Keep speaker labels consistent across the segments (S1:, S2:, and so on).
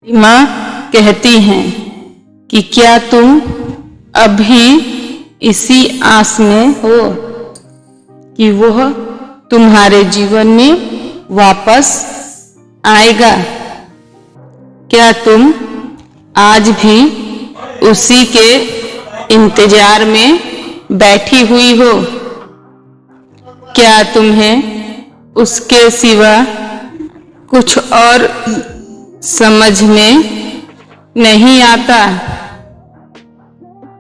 S1: माँ कहती हैं कि क्या तुम अभी इसी आस में हो कि वह तुम्हारे जीवन में वापस आएगा? क्या तुम आज भी उसी के इंतजार में बैठी हुई हो? क्या तुम्हें उसके सिवा कुछ और समझ में नहीं आता?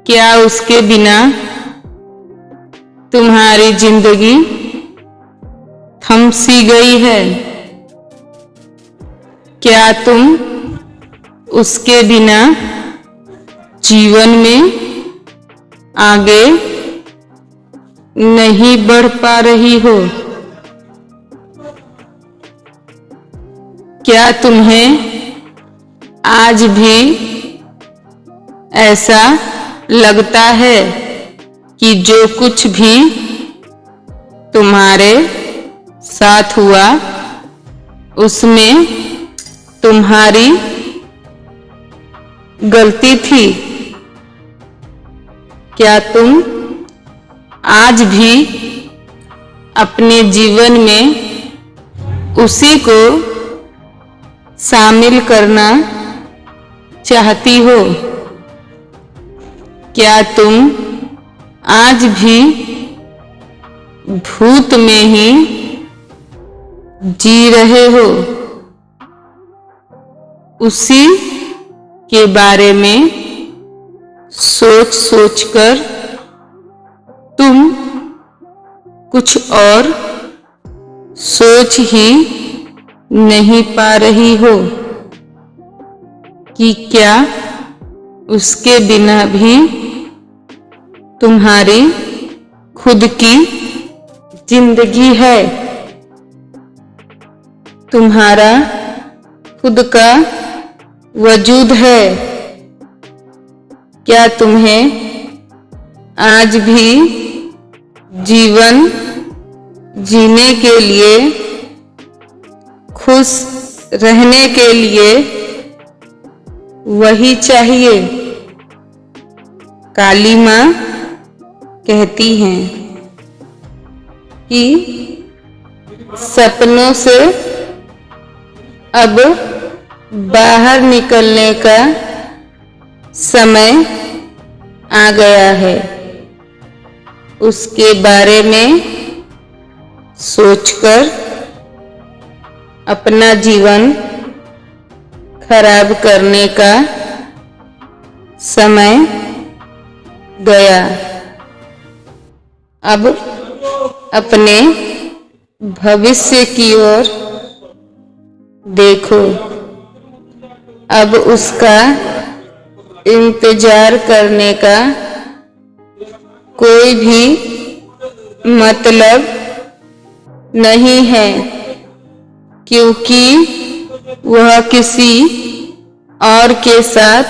S1: क्या उसके बिना तुम्हारी जिंदगी थम सी गई है? क्या तुम उसके बिना जीवन में आगे नहीं बढ़ पा रही हो? क्या तुम्हें आज भी ऐसा लगता है कि जो कुछ भी तुम्हारे साथ हुआ उसमें तुम्हारी गलती थी? क्या तुम आज भी अपने जीवन में उसी को शामिल करना चाहती हो? क्या तुम आज भी भूत में ही जी रहे हो? उसी के बारे में सोच सोचकर तुम कुछ और सोच ही नहीं पा रही हो कि क्या उसके बिना भी तुम्हारी खुद की जिंदगी है? तुम्हारा खुद का वजूद है? क्या तुम्हें आज भी जीवन जीने के लिए, खुश रहने के लिए वही चाहिए? काली माँ कहती हैं कि सपनों से अब बाहर निकलने का समय आ गया है। उसके बारे में सोचकर अपना जीवन खराब करने का समय गया। अब अपने भविष्य की ओर देखो। अब उसका इंतजार करने का कोई भी मतलब नहीं है, क्योंकि वह किसी और के साथ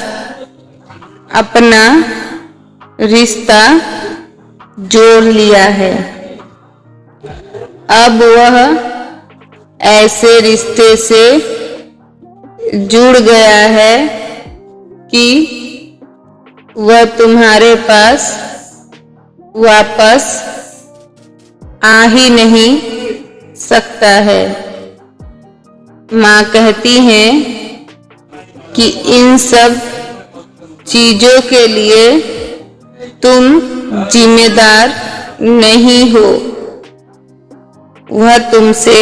S1: अपना रिश्ता जोड़ लिया है। अब वह ऐसे रिश्ते से जुड़ गया है कि वह तुम्हारे पास वापस आ ही नहीं सकता है। माँ कहती हैं कि इन सब चीजों के लिए तुम जिम्मेदार नहीं हो। वह तुमसे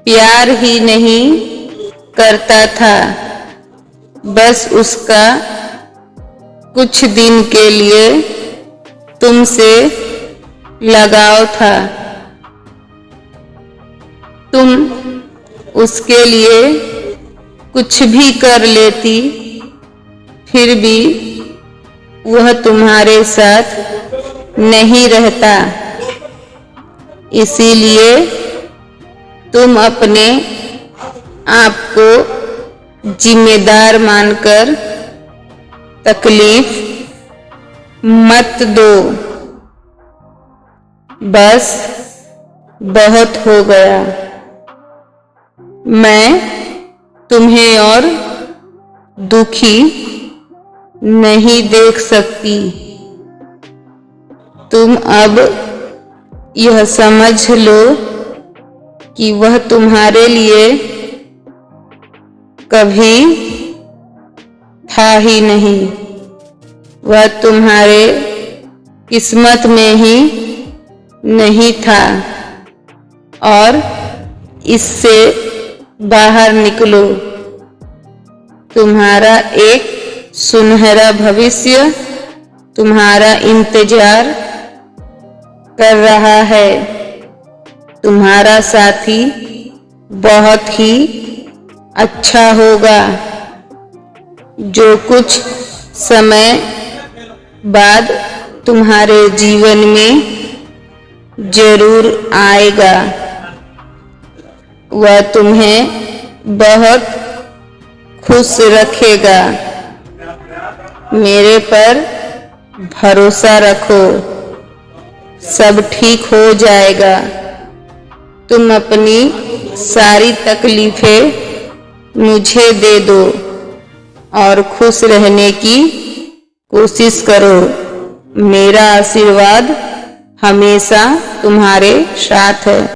S1: प्यार ही नहीं करता था, बस उसका कुछ दिन के लिए तुमसे लगाव था। तुम उसके लिए कुछ भी कर लेती, फिर भी वह तुम्हारे साथ नहीं रहता। इसीलिए तुम अपने आप को जिम्मेदार मानकर तकलीफ मत दो। बस बहुत हो गया। मैं तुम्हें और दुखी नहीं देख सकती। तुम अब यह समझ लो कि वह तुम्हारे लिए कभी था ही नहीं। वह तुम्हारे किस्मत में ही नहीं था और इससे बाहर निकलो। तुम्हारा एक सुनहरा भविष्य तुम्हारा इंतजार कर रहा है। तुम्हारा साथी बहुत ही अच्छा होगा जो कुछ समय बाद तुम्हारे जीवन में जरूर आएगा। वह तुम्हें बहुत खुश रखेगा। मेरे पर भरोसा रखो, सब ठीक हो जाएगा। तुम अपनी सारी तकलीफें मुझे दे दो और खुश रहने की कोशिश करो। मेरा आशीर्वाद हमेशा तुम्हारे साथ है।